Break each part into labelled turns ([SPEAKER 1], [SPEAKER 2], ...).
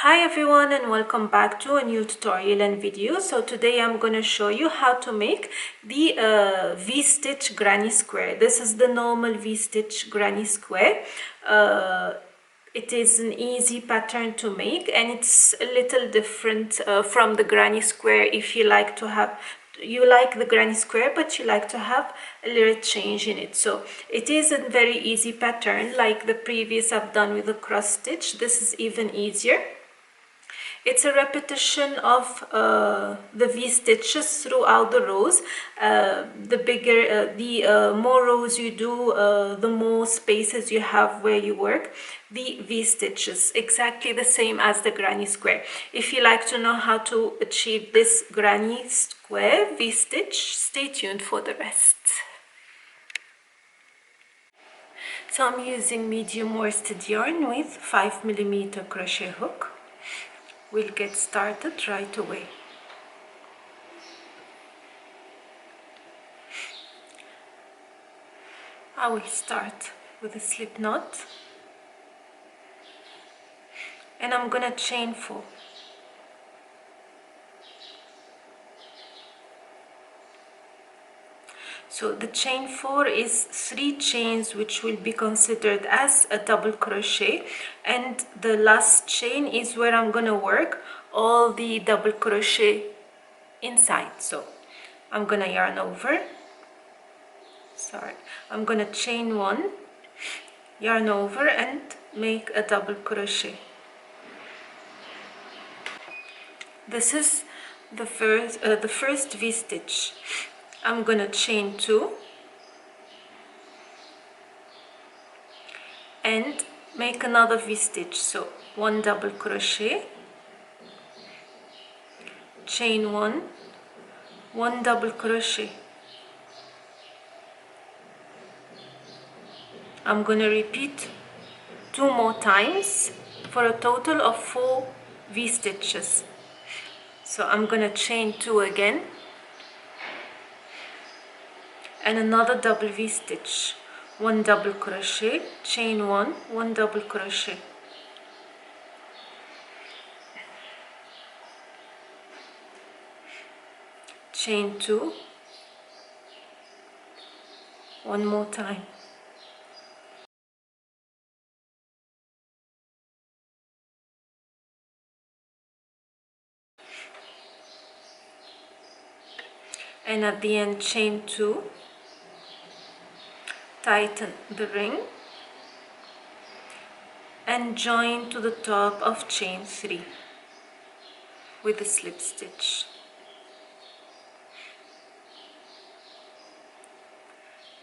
[SPEAKER 1] Hi everyone, and welcome back to a new tutorial and video. So today I'm going to show you how to make the V-stitch granny square. This is the normal V-stitch granny square. It is an easy pattern to make, and it's a little different from the granny square. If you like the granny square, but you like to have a little change in it. So it is a very easy pattern, like the previous I've done with the cross stitch. This is even easier. It's a repetition of the V-stitches throughout the rows. The more rows you do, the more spaces you have where you work. The V-stitches, exactly the same as the granny square. If you like to know how to achieve this granny square V-stitch, stay tuned for the rest. So I'm using medium worsted yarn with 5mm crochet hook. We'll get started right away. I will start with a slip knot, and I'm gonna chain 4. So the chain 4 is 3 chains, which will be considered as a double crochet, and the last chain is where I'm gonna work all the double crochet inside. So I'm gonna yarn over, I'm gonna chain 1, yarn over, and make a double crochet. This is the first V-stitch. I'm gonna chain 2 and make another V-stitch. So 1 double crochet, chain 1, 1 double crochet. I'm gonna repeat 2 more times for a total of 4 V-stitches. So I'm gonna chain 2 again and another double V-stitch, 1 double crochet, chain 1, 1 double crochet. Chain 2, one more time. And at the end, chain 2, tighten the ring and join to the top of chain 3 with a slip stitch.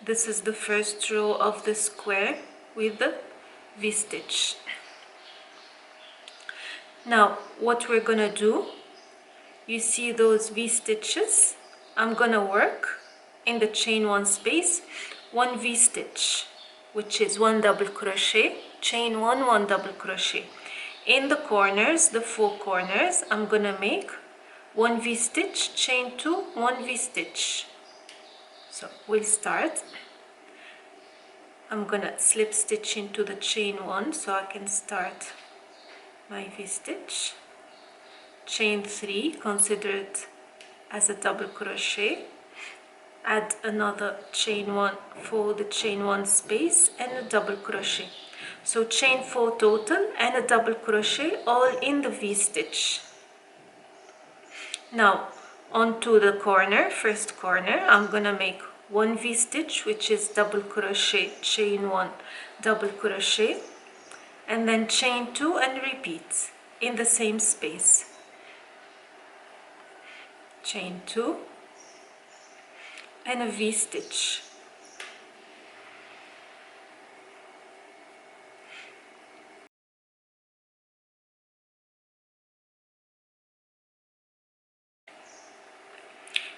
[SPEAKER 1] This is the first row of the square with the V-stitch. Now what we're gonna do, you see those V-stitches? I'm gonna work in the chain 1 space 1 V-stitch, which is 1 double crochet, chain 1, 1 double crochet. In the corners, the 4 corners, I'm gonna make 1 V-stitch, chain 2, 1 V-stitch. So we'll start. I'm gonna slip stitch into the chain 1 so I can start my V-stitch. Chain 3, consider it as a double crochet. Add another chain 1 for the chain 1 space and a double crochet. So chain 4 total and a double crochet all in the V-stitch. Now onto the corner, first corner, I'm gonna make 1 V-stitch, which is double crochet, chain 1, double crochet, and then chain 2 and repeat in the same space. Chain 2 and a V-stitch.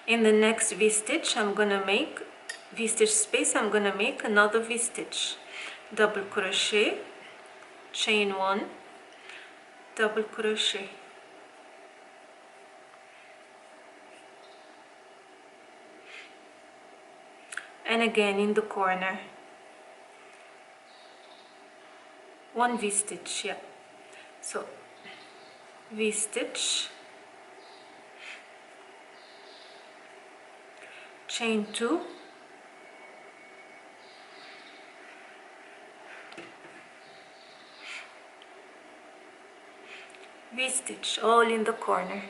[SPEAKER 1] In the next V-stitch, I'm gonna make V-stitch space, I'm gonna make another V-stitch, double crochet, chain 1, double crochet. And again in the corner, 1 V-stitch, yeah. So V-stitch, chain 2, V-stitch, all in the corner.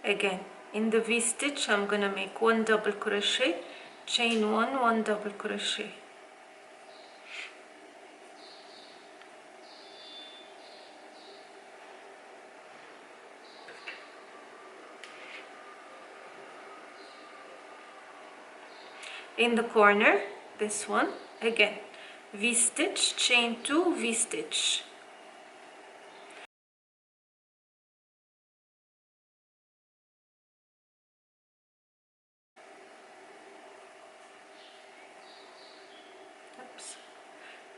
[SPEAKER 1] Again, in the V-stitch, I'm gonna make 1 double crochet, chain 1, 1 double crochet. In the corner, this one, again, V-stitch, chain 2, V-stitch. Oops,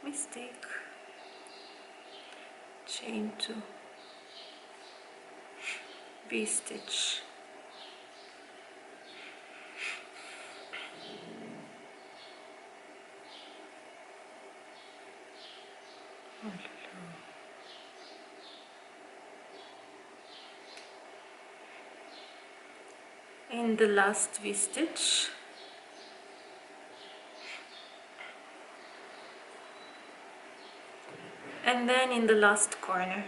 [SPEAKER 1] mistake. Chain 2, V-stitch. In the last V-stitch, and then in the last corner.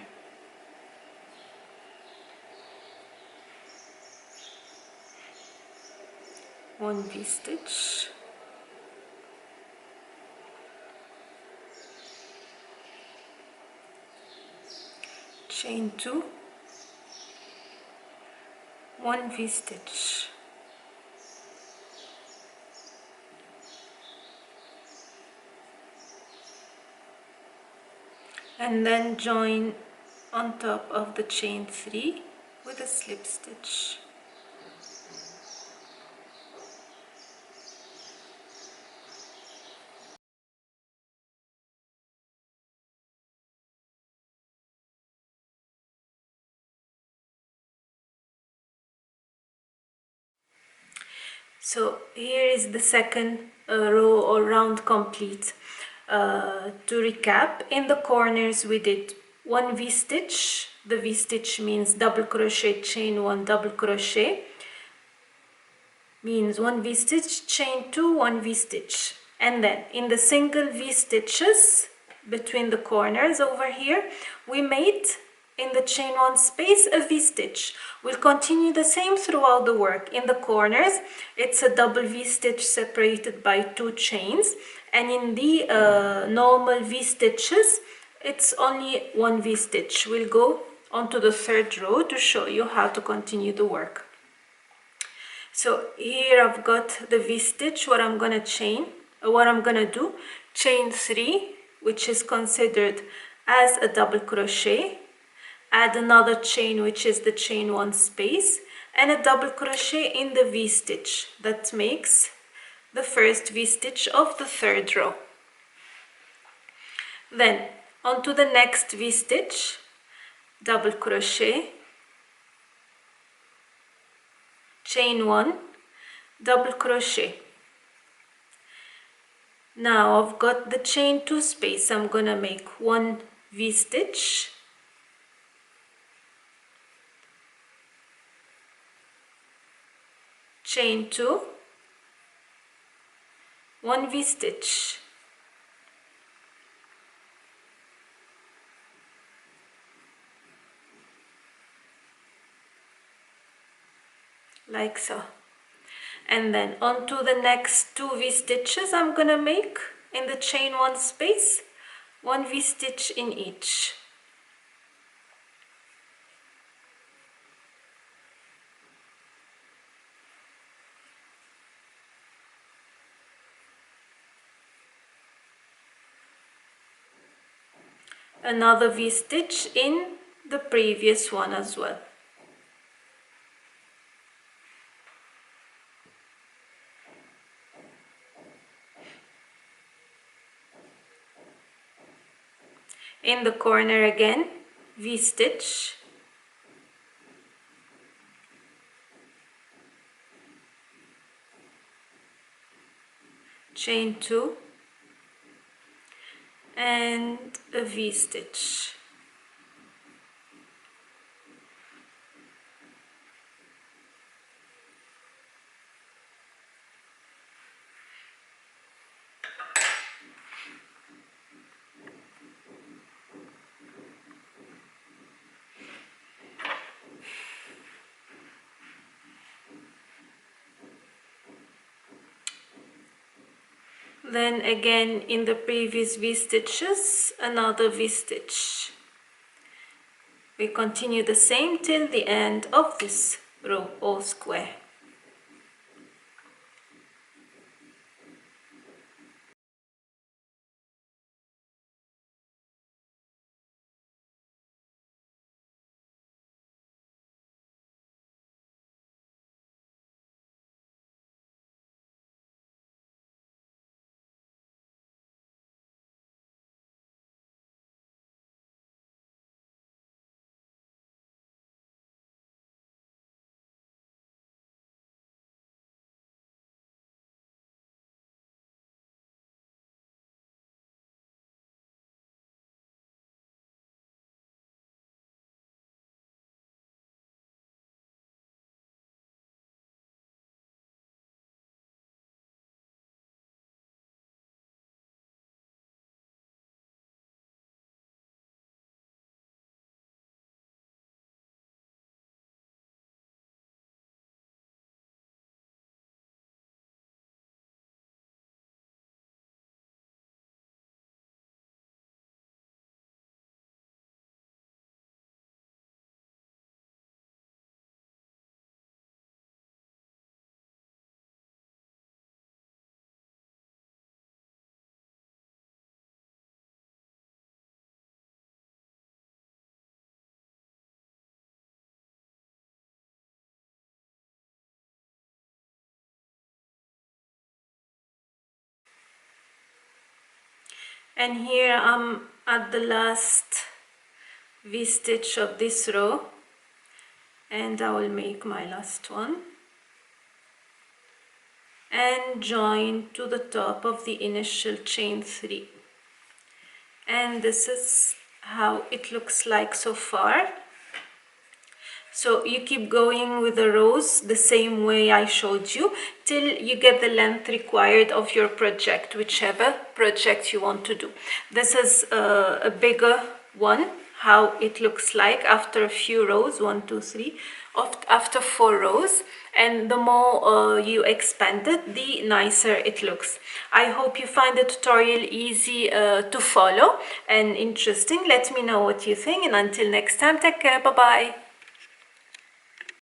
[SPEAKER 1] One V-stitch, chain 2, 1 V-stitch, and then join on top of the chain 3 with a slip stitch. So here is the second row or round complete. To recap, in the corners we did 1 V-stitch. The V-stitch means double crochet, chain 1, double crochet, means 1 V-stitch, chain 2, 1 V-stitch. And then in the single V-stitches between the corners over here, we made in the chain 1 space a V-stitch. We'll continue the same throughout the work. In the corners, it's a double V-stitch separated by 2 chains, and in the normal V-stitches, it's only 1 V-stitch. We'll go on to the third row to show you how to continue the work. So here I've got the V-stitch, what I'm gonna do, chain 3, which is considered as a double crochet, add another chain, which is the chain 1 space, and a double crochet in the V-stitch. That makes the first V-stitch of the third row. Then onto the next V-stitch, double crochet, chain 1, double crochet. Now I've got the chain 2 space. I'm gonna make 1 V-stitch, chain 2, 1 V-stitch, like so. And then onto the next 2 V-stitches I'm gonna make in the chain 1 space, 1 V-stitch in each. Another V-stitch in the previous one as well. In the corner again, V-stitch, chain 2 and a V-stitch. Then again in the previous V-stitches, another V-stitch. We continue the same till the end of this row or square. And here I'm at the last V-stitch of this row, and I will make my last one and join to the top of the initial chain 3. And this is how it looks like so far. So you keep going with the rows the same way I showed you till you get the length required of your project, whichever project you want to do. This is a bigger one, how it looks like after a few rows, 1, 2, 3, after 4 rows. And the more you expand it, the nicer it looks. I hope you find the tutorial easy to follow and interesting. Let me know what you think, and until next time, take care, bye bye.